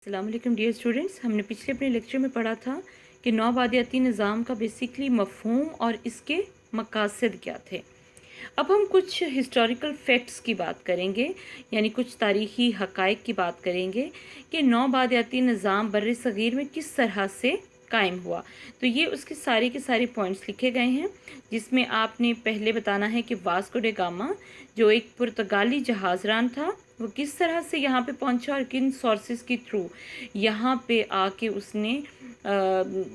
अस्सलाम वालेकुम dear students. हमने पिछले अपने लेक्चर में पढ़ा था कि नौबादियाती निज़ाम का बेसिकली मफ़हूम और इसके मकासद क्या थे। अब हम कुछ हिस्टोरिकल फैक्ट्स की बात करेंगे, यानी कुछ तारीख़ी हक़ाइक़ की बात करेंगे कि नौबादियाती निज़ाम बर्रे सग़ीर में किस तरह से कायम हुआ। तो ये उसके सारे के सारे पॉइंट्स लिखे गए हैं, जिसमें आपने पहले बताना है कि वास्को डे गामा जो एक पुर्तगाली जहाज़रान था, वो किस तरह से यहाँ पे पहुँचा और किन सोर्सेज़ के थ्रू यहाँ पे आके उसने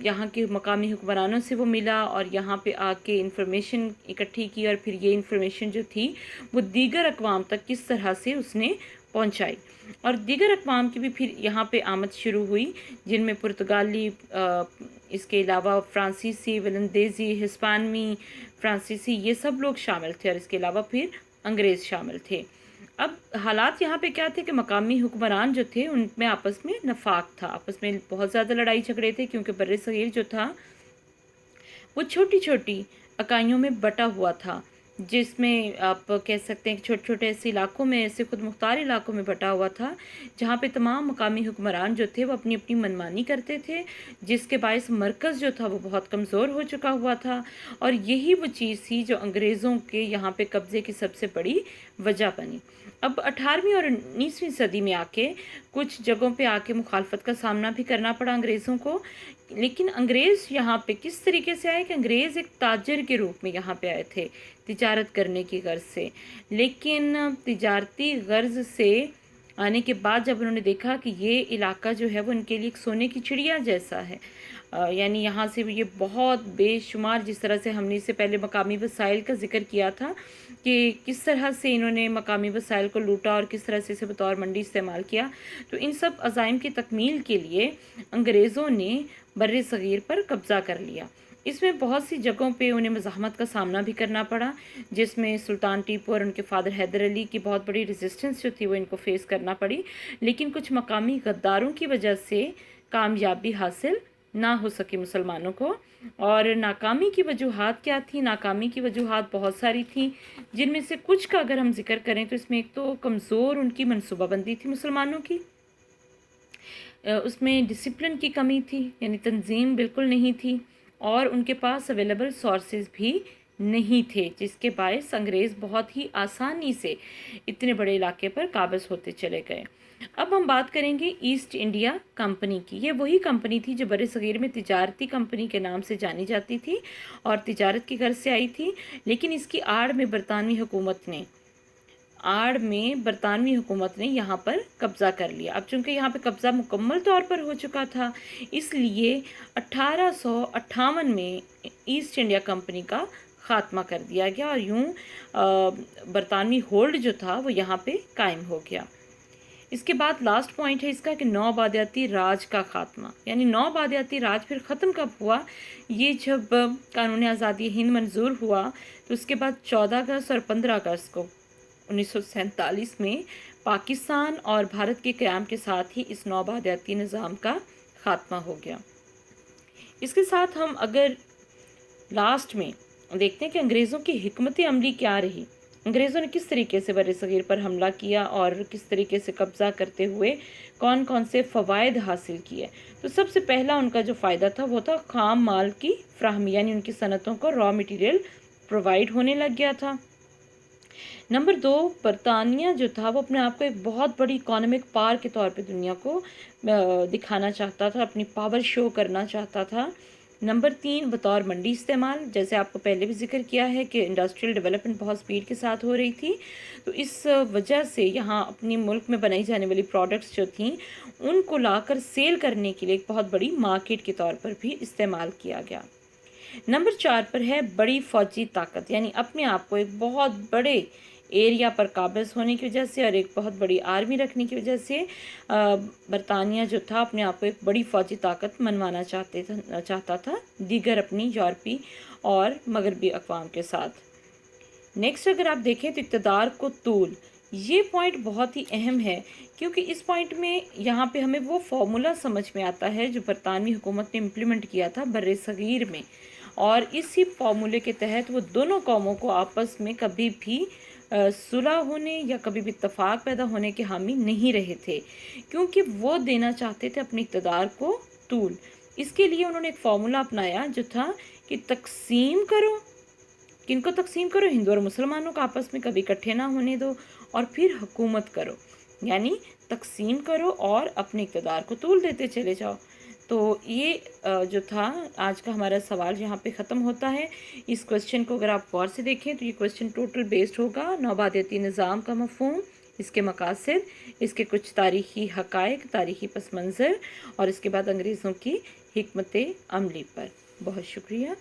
यहाँ के मकामी हुक्मरानों से वो मिला और यहाँ पे आके इंफॉर्मेशन इकट्ठी की और फिर ये इंफॉर्मेशन जो थी वो दीगर अक़वाम तक किस तरह से उसने पहुँचाई। और दीगर अक़वाम की भी फिर यहाँ पे आमद शुरू हुई, जिनमें पुर्तगाली, इसके अलावा फ़्रांसीसी, वलंदेज़ी, हिस्पानवी, फ़्रांसीसी, ये सब लोग शामिल थे और इसके अलावा फिर अंग्रेज़ शामिल थे। अब हालात यहाँ पे क्या थे कि मकामी हुक्मरान जो थे उनमें आपस में नफाक था, आपस में बहुत ज़्यादा लड़ाई झगड़े थे, क्योंकि बर्रे सग़ीर जो था वो छोटी छोटी इकाइयों में बटा हुआ था, जिसमें आप कह सकते हैं कि छोटे छोटे ऐसे इलाकों में, ऐसे खुद मुख्तार इलाकों में बटा हुआ था, जहाँ पे तमाम मकामी हुक्मरान जो थे वो अपनी अपनी मनमानी करते थे, जिसके बायस मरकज़ जो था वो बहुत कमज़ोर हो चुका हुआ था। और यही वो चीज़ थी जो अंग्रेज़ों के यहाँ पे कब्ज़े की सबसे बड़ी वजह बनी। अब 18वीं और 19वीं सदी में आके कुछ जगहों पे आके मुखालफत का सामना भी करना पड़ा अंग्रेज़ों को, लेकिन अंग्रेज़ यहाँ पे किस तरीके से आए कि अंग्रेज़ एक ताजर के रूप में यहाँ पे आए थे, तिजारत करने की गर्ज से। लेकिन तिजारती गर्ज से आने के बाद जब उन्होंने देखा कि ये इलाका जो है वो इनके लिए एक सोने की चिड़िया जैसा है, यानी यहाँ से ये बहुत बेशुमार, जिस तरह से हमने इससे पहले मकामी वसाइल का ज़िक्र किया था कि किस तरह से इन्होंने मकामी वसाइल को लूटा और किस तरह से इसे बतौर मंडी इस्तेमाल किया, तो इन सब अज़ाइम की तकमील के लिए अंग्रेज़ों ने बर्रे सग़ीर पर कब्ज़ा कर लिया। इसमें बहुत सी जगहों पे उन्हें मज़ाहमत का सामना भी करना पड़ा, जिसमें सुल्तान टीपू और उनके फादर हैदर अली की बहुत बड़ी रेजिस्टेंस जो थी वो इनको फेस करना पड़ी, लेकिन कुछ मकामी गद्दारों की वजह से कामयाबी हासिल ना हो सकी मुसलमानों को। और नाकामी की वजूहात क्या थी? नाकामी की वजूहात बहुत सारी थी, जिनमें से कुछ का अगर हम जिक्र करें तो इसमें एक तो कमज़ोर उनकी मनसूबाबंदी थी मुसलमानों की, उसमें डिसिप्लिन की कमी थी, यानी तंजीम बिल्कुल नहीं थी, और उनके पास अवेलेबल सोर्सेज भी नहीं थे, जिसके बायस अंग्रेज़ बहुत ही आसानी से इतने बड़े इलाके पर काबिज़ होते चले गए। अब हम बात करेंगे ईस्ट इंडिया कंपनी की। ये वही कंपनी थी जो बर्रे सग़ीर में तिजारती कंपनी के नाम से जानी जाती थी और तिजारत की गर्ज से आई थी, लेकिन इसकी आड़ में बरतानवी हुकूमत ने यहाँ पर कब्ज़ा कर लिया। अब चूँकि यहाँ पे कब्ज़ा मुकम्मल तौर पर हो चुका था, इसलिए 1858 में ईस्ट इंडिया कंपनी का ख़ात्मा कर दिया गया और यूँ बरतानवी होल्ड जो था वो यहाँ पे कायम हो गया। इसके बाद लास्ट पॉइंट है इसका कि नौबादियाती राज का ख़ात्मा, यानी नौबादियाती राज फिर ख़त्म कब हुआ? ये जब कानून आज़ादी हिंद मंजूर हुआ, तो उसके बाद 14 अगस्त और 15 अगस्त को 1947 में पाकिस्तान और भारत के क़याम के साथ ही इस नौबादियाती निज़ाम का ख़ात्मा हो गया। इसके साथ हम अगर लास्ट में देखते हैं कि अंग्रेज़ों की हिकमत अमली क्या रही, अंग्रेज़ों ने किस तरीके से बर्रे सग़ीर पर हमला किया और किस तरीके से कब्ज़ा करते हुए कौन कौन से फ़वाइद हासिल किए। तो सबसे पहला उनका जो फ़ायदा था वो था खाम माल की फ़राहमी, यानी उनकी सनतों को रॉ मटेरियल प्रोवाइड होने लग गया था। नंबर 2, बरतानिया जो था वो अपने आप को एक बहुत बड़ी इकोनॉमिक पावर के तौर पे दुनिया को दिखाना चाहता था, अपनी पावर शो करना चाहता था। नंबर 3, बतौर मंडी इस्तेमाल, जैसे आपको पहले भी जिक्र किया है कि इंडस्ट्रियल डेवलपमेंट बहुत स्पीड के साथ हो रही थी, तो इस वजह से यहाँ अपनी मुल्क में बनाई जाने वाली प्रोडक्ट्स जो थी उनको लाकर सेल करने के लिए एक बहुत बड़ी मार्केट के तौर पर भी इस्तेमाल किया गया। नंबर 4 पर है बड़ी फ़ौजी ताकत, यानी अपने आप को एक बहुत बड़े एरिया पर काबिज़ होने की वजह से और एक बहुत बड़ी आर्मी रखने की वजह से बरतानिया जो था अपने आप को एक बड़ी फ़ौजी ताकत मनवाना चाहता था दीगर अपनी यूरोपी और मगरबी अक़वाम के साथ। नेक्स्ट अगर आप देखें तो इक़्तिदार को तूल, ये पॉइंट बहुत ही अहम है, क्योंकि इस पॉइंट में यहाँ पे हमें वो फार्मूला समझ में आता है जो बरतानवी हुकूमत ने इम्प्लीमेंट किया था बर्रे सग़ीर में, और इसी फार्मूले के तहत वो दोनों कौमों को आपस में कभी भी सुलह होने या कभी भी इत्तेफाक पैदा होने के हामी नहीं रहे थे, क्योंकि वो देना चाहते थे अपने इक़्तिदार को तूल। इसके लिए उन्होंने एक फ़ॉर्मूला अपनाया जो था कि तक़सीम करो, किनको तक़सीम करो? हिंदू और मुसलमानों को आपस में कभी इकट्ठे ना होने दो, और फिर हुकूमत करो, यानी तक़सीम करो और अपने इक़्तिदार को तूल देते चले जाओ। तो ये जो था आज का हमारा सवाल यहाँ पे ख़त्म होता है। इस क्वेश्चन को अगर आप गौर से देखें तो ये क्वेश्चन टोटल बेस्ड होगा नौबादियती निज़ाम का मफ़हूम, इसके मकासद, इसके कुछ तारीख़ी हक़ाइक़, तारीख़ी पस मंज़र और इसके बाद अंग्रेज़ों की हिकमत अमली पर। बहुत शुक्रिया।